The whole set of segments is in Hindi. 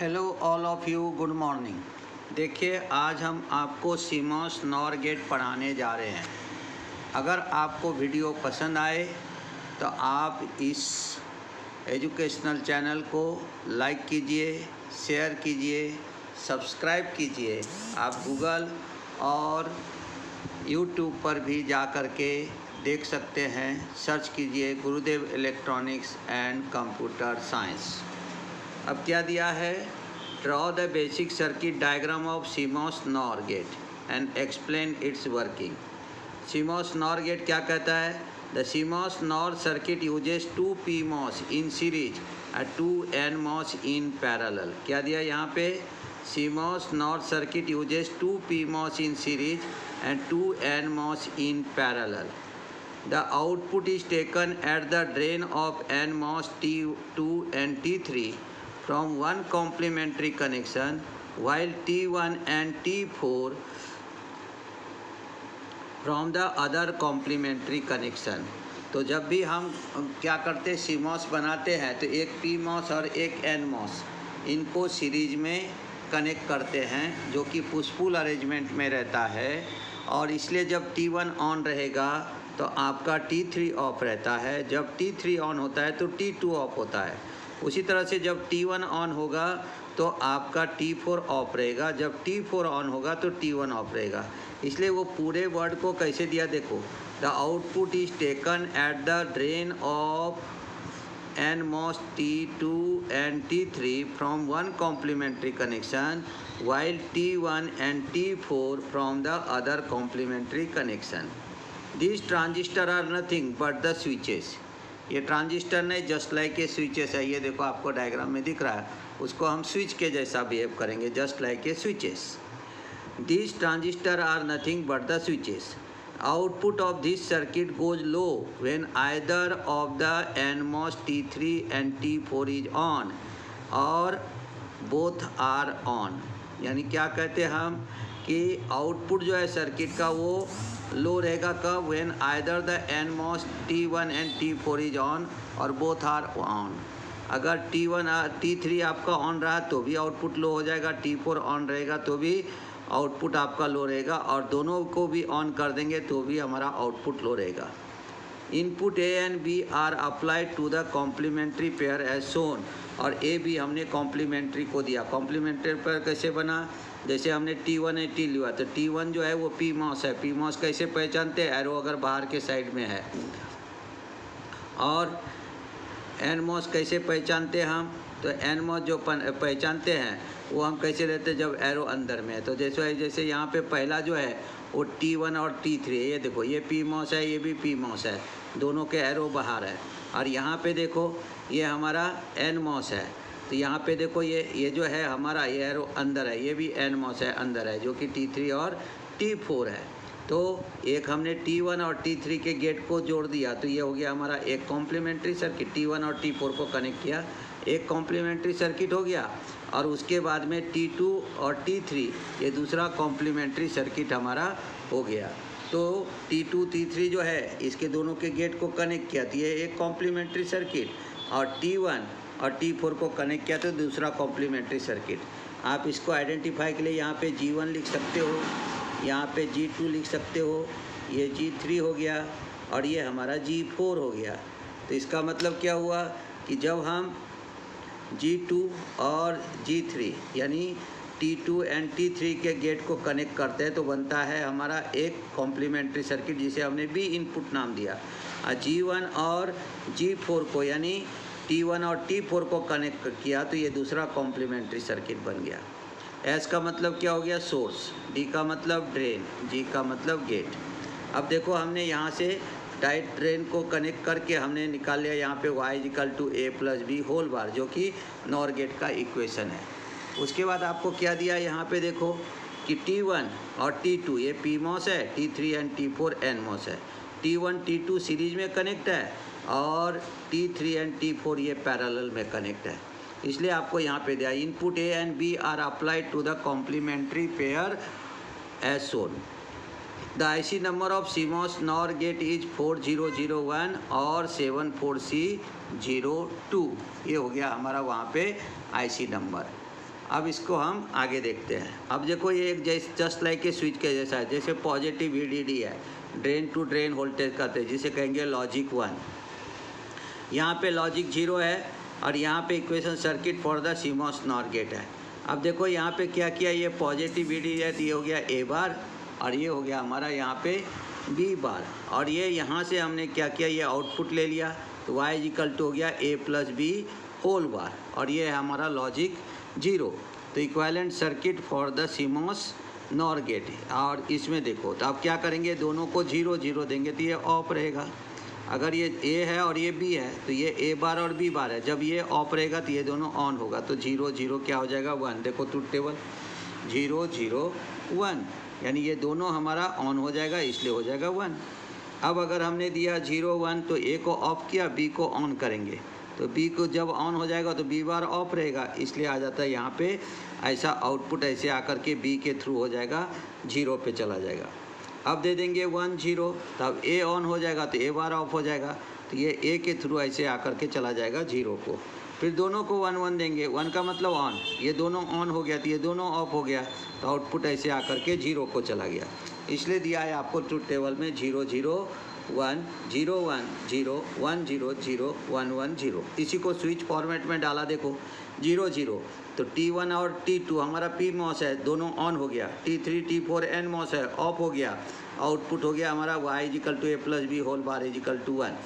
Hello all of you, good morning. देखिए, आज हम आपको सीमॉस नॉर गेट पढ़ाने जा रहे हैं। अगर आपको वीडियो पसंद आए तो आप इस एजुकेशनल चैनल को लाइक कीजिए, शेयर कीजिए, सब्सक्राइब कीजिए। आप गूगल और यूट्यूब पर भी जा कर के देख सकते हैं। सर्च कीजिए गुरुदेव इलेक्ट्रॉनिक्स एंड कंप्यूटर साइंस। अब क्या दिया है? Draw the basic circuit diagram of CMOS NOR gate and explain its working. CMOS NOR gate क्या कहता है? The CMOS NOR circuit uses 2 PMOS in series and 2 NMOS in parallel. क्या दिया यहाँ पे? CMOS NOR circuit uses 2 PMOS in series and 2 NMOS in parallel. The output is taken at the drain of NMOS T2 and T3 from one complementary connection, while T1 and T4 from the other complementary connection. तो जब भी हम क्या करते हैं, सीमॉस बनाते हैं तो एक PMOS और एक NMOS इनको सीरीज में कनेक्ट करते हैं, जो कि पुश पुल अरेंजमेंट में रहता है। और इसलिए जब T1 ऑन रहेगा तो आपका T3 ऑफ रहता है, जब T3 ऑन होता है तो T2 ऑफ होता है। उसी तरह से जब T1 ऑन होगा तो आपका T4 ऑफ रहेगा, जब T4 ऑन होगा तो T1 ऑफ रहेगा। इसलिए वो पूरे वर्ड को कैसे दिया देखो, the output is taken at the drain of NMOS T2 and T3 from one complementary connection, while T1 and T4 from the other complementary connection. These transistors are nothing but the switches. ये ट्रांजिस्टर नहीं, जस्ट लाइक ए स्विचेस है। ये देखो आपको डायग्राम में दिख रहा है, उसको हम स्विच के जैसा बिहेव करेंगे, just like a switches. These transistors are nothing but the switches. Output of this circuit goes low when either of the NMOS T3 and T4 is on or both are on. यानी क्या कहते हैं हम कि आउटपुट जो है सर्किट का वो लो रहेगा कब? When either the NMOS T1 and T4 is on और बोथ आर ऑन। अगर T3 आपका ऑन रहा तो भी आउटपुट लो हो जाएगा, T4 ऑन रहेगा तो भी आउटपुट आपका लो रहेगा, और दोनों को भी ऑन कर देंगे तो भी हमारा आउटपुट लो रहेगा। Input A and B are applied to the complementary pair as shown. और A भी हमने कॉम्प्लीमेंट्री को दिया। कॉम्प्लीमेंट्री पेयर कैसे बना? जैसे हमने T1 और T लिया तो T1 जो है वो PMOS है। PMOS कैसे पहचानते हैं? एरो अगर बाहर के साइड में है। और NMOS कैसे पहचानते हैं हम? तो NMOS जो पहचानते हैं वो हम कैसे लेते हैं? जब एरो अंदर में है। तो जैसे यहाँ पे पहला जो है वो T1 और T3 है। ये देखो, ये PMOS है, ये भी PMOS है, दोनों के एरो बाहर है। और यहाँ पे देखो ये हमारा NMOS है, तो यहाँ पे देखो ये जो है हमारा ये एरो अंदर है, ये भी NMOS है, अंदर है, जो कि T3 और T4 है। तो एक हमने T1 और T3 के गेट को जोड़ दिया तो ये हो गया हमारा एक कॉम्प्लीमेंट्री सर्किट। T1 और T4 को कनेक्ट किया, एक कॉम्प्लीमेंट्री सर्किट हो गया। और उसके बाद में T2 और T3 ये दूसरा कॉम्प्लीमेंट्री सर्किट हमारा हो गया। तो T2 T3 जो है इसके दोनों के गेट को कनेक्ट किया तो ये एक कॉम्प्लीमेंट्री सर्किट, और T1 और T4 को कनेक्ट किया तो दूसरा कॉम्प्लीमेंट्री सर्किट। आप इसको आइडेंटिफाई के लिए यहाँ पे G1 लिख सकते हो, यहाँ पे G2 लिख सकते हो, ये G3 हो गया और ये हमारा G4 हो गया। तो इसका मतलब क्या हुआ कि जब हम G2 और G3 यानी T2 एंड T3 के गेट को कनेक्ट करते हैं तो बनता है हमारा एक कॉम्प्लीमेंट्री सर्किट, जिसे हमने B इनपुट नाम दिया। और G1 और G4 को यानी T1 और T4 को कनेक्ट किया तो ये दूसरा कॉम्प्लीमेंट्री सर्किट बन गया। S का मतलब क्या हो गया? सोर्स। D का मतलब ड्रेन। G का मतलब गेट। अब देखो हमने यहाँ से डायरेक्ट ड्रेन को कनेक्ट करके हमने निकाल लिया यहाँ पे y = a + b whole bar, जो कि नॉर गेट का इक्वेशन है। उसके बाद आपको क्या दिया यहाँ पे देखो कि T1 और T2 ये PMOS है, T3 एंड T4 NMOS है। T1 T2 सीरीज में कनेक्ट है और T3 एंड T4 ये पैरेलल में कनेक्ट है। इसलिए आपको यहाँ पे दिया input A and B are applied to the complementary pair as shown. The IC number of CMOS NOR gate is 4001 और 74C02। ये हो गया हमारा वहाँ पे IC नंबर। अब इसको हम आगे देखते हैं। अब देखो ये एक जस्ट लाइक ए स्विच के जैसा है, जैसे पॉजिटिव VDD है, ड्रेन टू ड्रेन वोल्टेज करते हैं, जिसे कहेंगे लॉजिक 1। यहाँ पे लॉजिक 0 है और यहाँ पे equation circuit for the CMOS NOR gate है। अब देखो यहाँ पे क्या किया, ये पॉजिटिव VDD है तो ये हो गया A बार और ये हो गया हमारा यहाँ पे B बार, और ये यहाँ से हमने क्या किया, ये आउटपुट ले लिया तो y = हो गया A + B होल बार, और ये है हमारा लॉजिक 0। तो equivalent circuit for the CMOS NOR gate. और इसमें देखो तो आप क्या करेंगे, दोनों को 0 0 देंगे तो ये ऑफ रहेगा। अगर ये A है और ये B है तो ये A बार और B बार है, जब ये ऑफ रहेगा तो ये दोनों ऑन होगा, तो 0 0 क्या हो जाएगा 1। देखो ट्रुथ टेबल 0 0 1, यानी ये दोनों हमारा ऑन हो जाएगा, इसलिए हो जाएगा 1। अब अगर हमने दिया 0 1 तो A को ऑफ किया, B को ऑन करेंगे, तो B को जब ऑन हो जाएगा तो B बार ऑफ रहेगा, इसलिए आ जाता है यहाँ पे ऐसा आउटपुट ऐसे आकर के B के थ्रू हो जाएगा, 0 पे चला जाएगा। अब दे देंगे 1 0, तब A ऑन हो जाएगा तो A बार ऑफ हो जाएगा, तो ये A के थ्रू ऐसे आकर के चला जाएगा 0 को। फिर दोनों को 1 1 देंगे, 1 का मतलब ऑन, ये दोनों ऑन हो गया तो ये दोनों ऑफ हो गया, तो आउटपुट ऐसे आकर के 0 को चला गया। इसलिए दिया है आपको ट्रुथ टेबल में 0 0 1 0 1 0 1 0 0 1 1 0। इसी को स्विच फॉर्मेट में डाला, देखो 0 0 तो T1 और T2 हमारा PMOS है, दोनों ऑन हो गया, T3 T4 NMOS है, ऑफ हो गया, आउटपुट हो गया हमारा y = A + B whole bar = 1।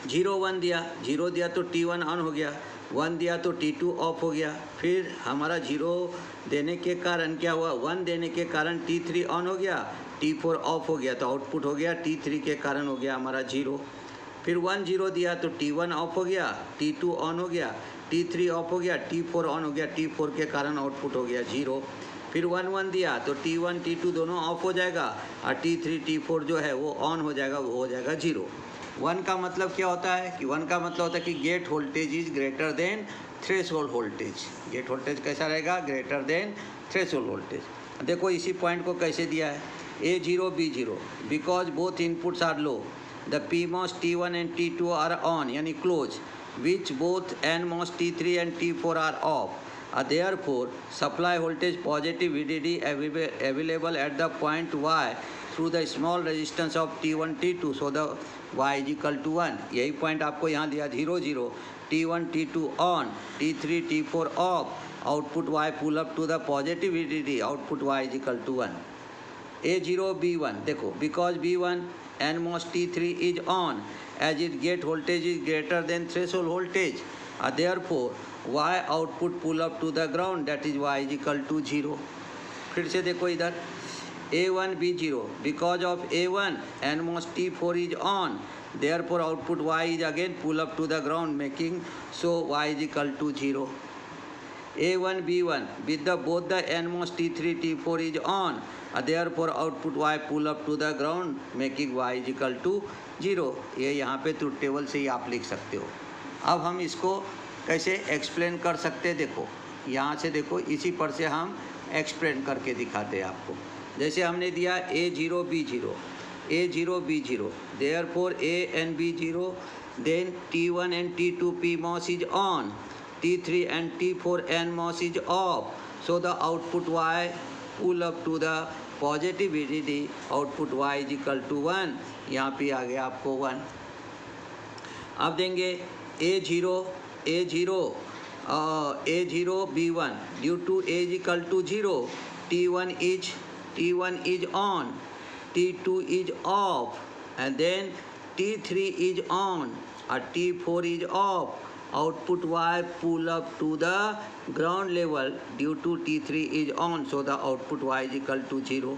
0 1 दिया, 0 दिया तो T1 ऑन हो गया, 1 दिया तो T2 ऑफ हो गया। फिर हमारा 0 देने के कारण क्या हुआ, 1 देने के कारण T3 ऑन हो गया, T4 ऑफ हो गया, तो आउटपुट हो गया T3 के कारण हो गया हमारा 0। फिर 1 0 दिया तो T1 ऑफ हो गया, T2 ऑन हो गया, T3 ऑफ हो गया, T4 ऑन हो गया, T4 के कारण आउटपुट हो गया 0। फिर 1 1 दिया तो T1 T2 दोनों ऑफ हो जाएगा और T3 T4 जो है वो ऑन हो जाएगा, वो हो जाएगा 0। 1 का मतलब क्या होता है कि 1 का मतलब होता है कि gate voltage is greater than threshold voltage. Gate voltage कैसा रहेगा, ग्रेटर देन थ्रेशोल्ड वोल्टेज। देखो इसी पॉइंट को कैसे दिया है, A0 B0 because both inputs are low, the PMOS T1 and T2 are on यानी close, which both NMOS T3 and T4 are off. Therefore, supply voltage positive VDD available at the point Y through the small resistance of T1 T2. So the Y = 1. यही पॉइंट आपको यहाँ दिया 0 0 T1 T2 on, T3 T4 off. Output Y pull up to the positive VDD. Output Y = 1. A0 B1 देखो because B1 NMOS T3 is on as its gate voltage is greater than threshold voltage, therefore Y output pull up to the ground, that is Y = 0। फिर से देखो इधर A1 B0 because of A1 NMOS T4 is on, therefore output Y is again pull up to the ground, making so Y = 0। A1 B1 with the both the NMOS T3 T4 is on, therefore output Y pull up to the ground, making Y = 0। ये यहाँ पे ट्रुथ टेबल से ही आप लिख सकते हो। अब हम इसको कैसे एक्सप्लेन कर सकते हैं, देखो यहाँ से देखो, इसी पर से हम एक्सप्लेन करके दिखाते हैं आपको। जैसे हमने दिया A0 B0 A0 B0, therefore A and B0, then T1 and T2 PMOS is on, T3 and T4 NMOS is off, so the output Y pull up to the positive VDD, output Y = 1। यहाँ पे आ गया आपको 1। अब देंगे A0 B1 due to A = 0, T1 is on, T2 is off, and then T3 is on and T4 is off. Output Y pull up to the ground level due to T3 is on, so the output Y = 0।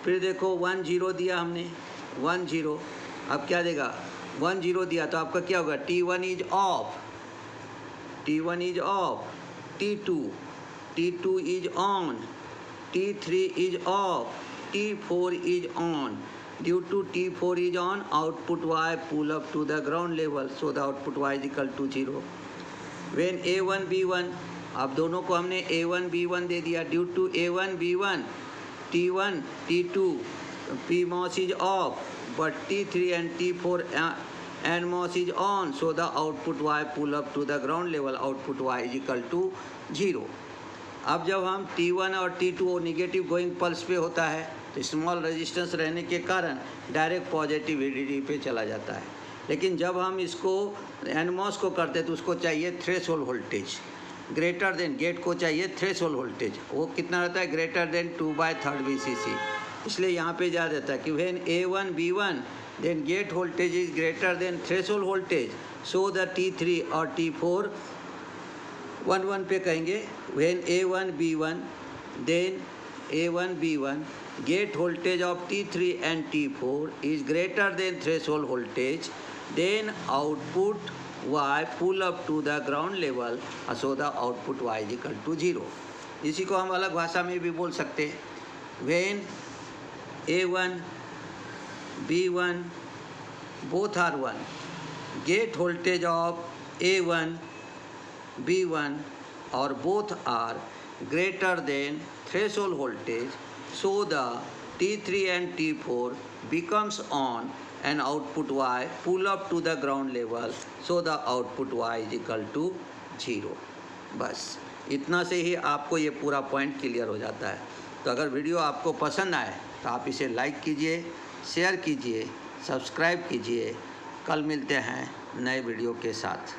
फिर देखो 1 0 दिया हमने, 1 0, अब क्या देगा, 1 0 दिया तो आपका क्या होगा, T1 is off, T2 is on, T3 is off, T4 is on. Due to T4 is on, output Y pull up to the ground level, so the output Y = 0। When A1 B1, अब दोनों को हमने A1 B1 दे दिया, due to A1 B1 T1 T2 PMOS is off, but T3 and T4 NMOS is on, so the output Y pull up to the ground level, output Y is equal to 0. अब जब हम T1 और T2 निगेटिव गोइंग पल्स पे होता है तो स्मॉल रेजिस्टेंस रहने के कारण डायरेक्ट पॉजिटिव VDD पे चला जाता है, लेकिन जब हम इसको NMOS को करते तो उसको चाहिए threshold voltage greater than, gate को चाहिए थ्रेशोल्ड वोल्टेज, वो कितना रहता है, ग्रेटर देन 2/3 VCC। इसलिए यहाँ पे याद रहता है कि when A1 B1 then gate voltage is greater than threshold voltage, so the T3 और T4 1 पे कहेंगे when A1 B1 then A1 B1 gate voltage of T3 and T4 is greater than threshold voltage, then output Y pull up to the ground level, so the output Y is equal to 0. इसी को हम अलग भाषा में भी बोल सकते हैं, when A1 B1 both are 1, gate voltage of A1 B1 or both are greater than threshold voltage, so the T3 and T4 becomes on and output Y pull up to the ground level, so the output Y is equal to 0. बस इतना से ही आपको ये पूरा पॉइंट क्लियर हो जाता है। तो अगर वीडियो आपको पसंद आए तो आप इसे लाइक कीजिए, शेयर कीजिए, सब्सक्राइब कीजिए। कल मिलते हैं नए वीडियो के साथ।